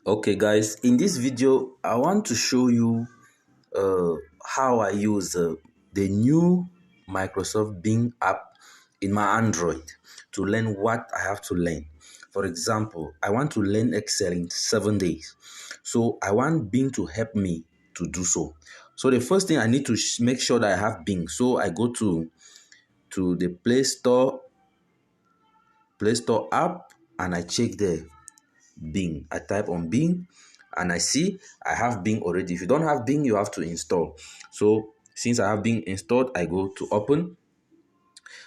Okay guys, in this video I want to show you how I use the new Microsoft Bing app in my Android to learn what I have to learn. For example, I want to learn Excel in 7 days. So I want Bing to help me to do so. So the first thing I need to make sure that I have Bing. So I go to the Play Store app and I check there Bing. I type on Bing and I see I have Bing already. If you don't have Bing, you have to install. So since I have Bing installed, I go to open.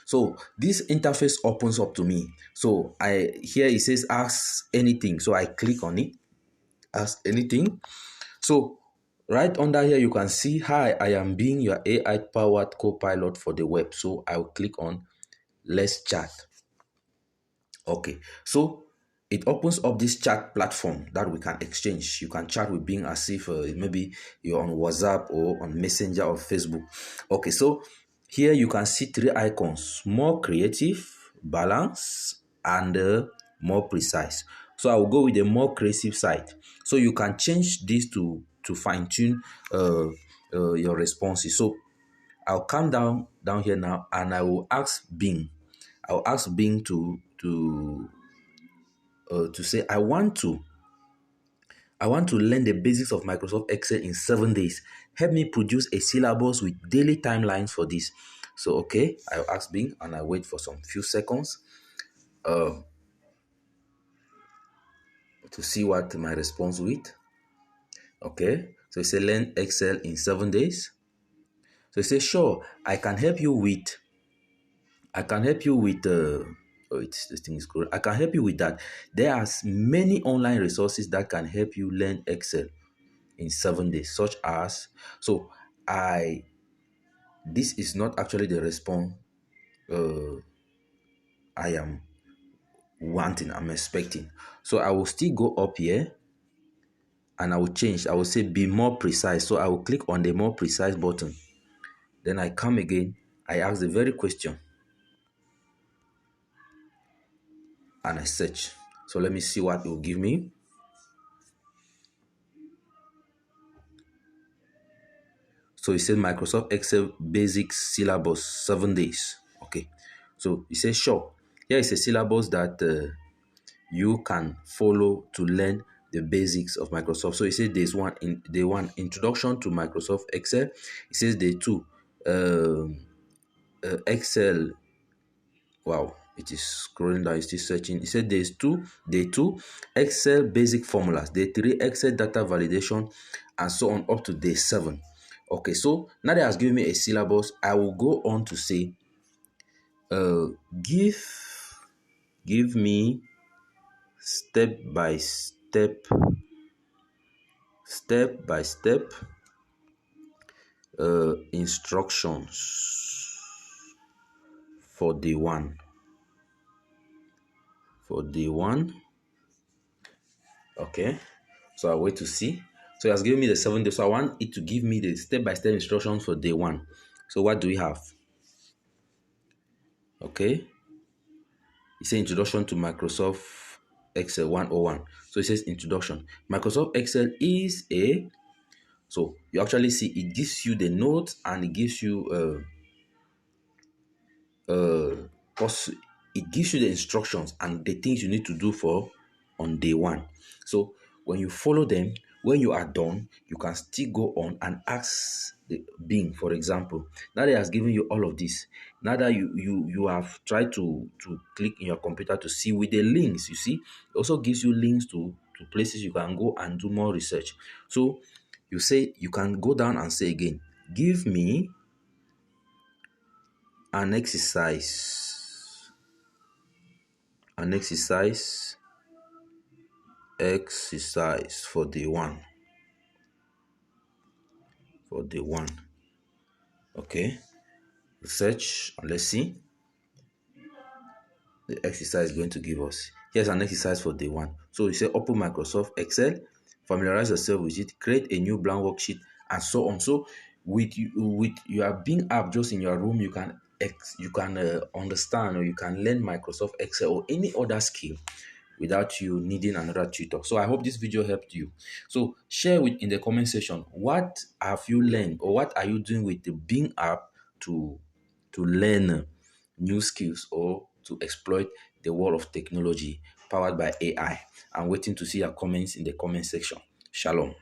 So this interface opens up to me. So here it says ask anything. So I click on it, ask anything. So right under here, you can see, hi, I am Bing, your AI powered co-pilot for the web. So I will click on let's chat. Okay, so it opens up this chat platform that we can exchange. You can chat with Bing as if maybe you're on WhatsApp or on Messenger or Facebook. Okay, so here you can see three icons: more creative, balance, and more precise. So I will go with the more creative side. So you can change this to fine tune your responses. So I'll come down here now, and I will ask Bing. I'll ask Bing to say I want to learn the basics of Microsoft Excel in 7 days. Help me produce a syllabus with daily timelines for this. So okay, I'll ask Bing and I wait for some few seconds to see what my response with. Okay, so it says learn Excel in 7 days. So it says sure, I can help you with this thing is correct. I can help you with that. There are many online resources that can help you learn Excel in 7 days, such as I this is not actually the response I am wanting, I'm expecting. So I will still go up here and I will change. I will say be more precise. So I will click on the more precise button. Then I come again. I ask the very question and I search. So let me see what it will give me. So it says Microsoft Excel Basics Syllabus 7 days. Okay. So it says sure. Here is a syllabus that you can follow to learn the basics of Microsoft. So it says day one, introduction to Microsoft Excel. It says day two, Excel. Wow, it is scrolling down, it's still searching. It said day two, Excel basic formulas. Day three, Excel data validation, and so on up to day 7. Okay, so now that has given me a syllabus, I will go on to say, uh, give give me step by step instructions for day one. Okay, so I wait to see. So it has given me the 7 days. So I want it to give me the step-by-step instructions for day one. So what do we have? Okay, it says introduction to Microsoft Excel 101. So it says introduction. Microsoft Excel is so you actually see it gives you the notes and it gives you also it gives you the instructions and the things you need to do for on day one. So when you follow them, when you are done, you can still go on and ask the Bing, for example. Now that it has given you all of this, now that you have tried to click in your computer to see with the links, you see, it also gives you links to places you can go and do more research. So you say you can go down and say again, give me an exercise an exercise for day one. Okay, search and let's see the exercise is going to give us. Here's an exercise for day one. So you say open Microsoft Excel, familiarize yourself with it, create a new blank worksheet, and so on. So with your Bing app just in your room, you can understand or you can learn Microsoft Excel or any other skill without you needing another tutor. So I hope this video helped you. So share with in the comment section, what have you learned or what are you doing with the Bing app to learn new skills or to exploit the world of technology powered by AI. I'm waiting to see your comments in the comment section. Shalom.